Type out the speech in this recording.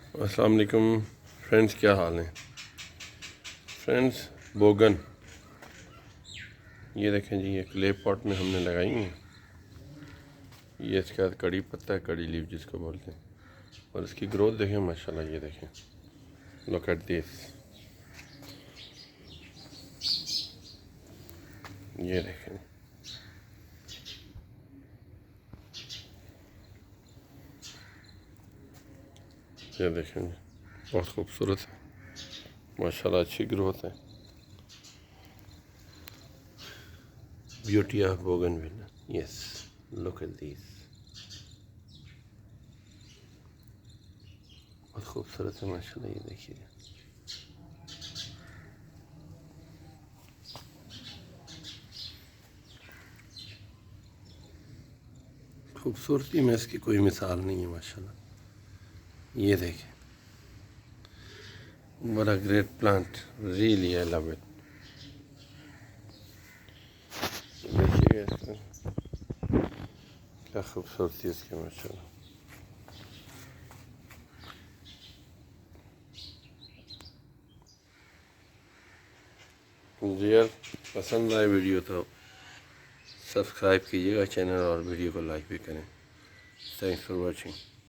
अस्सलाम वालेकुम फ्रेंड्स, क्या हाल है फ्रेंड्स। बोगन, ये देखें जी, ये क्ले पॉट में हमने लगाई हैं। ये इसका कड़ी पत्ता है, कड़ी लीव जिसको बोलते हैं। और इसकी ग्रोथ देखें माशाल्लाह। ये देखें, लुक एट दिस। ये देखें, ये देखें जी, बहुत खूबसूरत है माशाल्लाह, अच्छी ग्रोथ है। Beauty of bougainvillea, yes, look at this, बहुत खूबसूरत है माशाल्लाह। ये देखिए, खूबसूरती में इसकी कोई मिसाल नहीं है माशाल्लाह। ये देखें, what a great plant, really I love it। देखिएगा इसका क्या खूबसूरती है इसकी माशाल्लाह। जी यार, पसंद आए वीडियो तो सब्सक्राइब कीजिएगा चैनल और वीडियो को लाइक भी करें। Thanks for watching.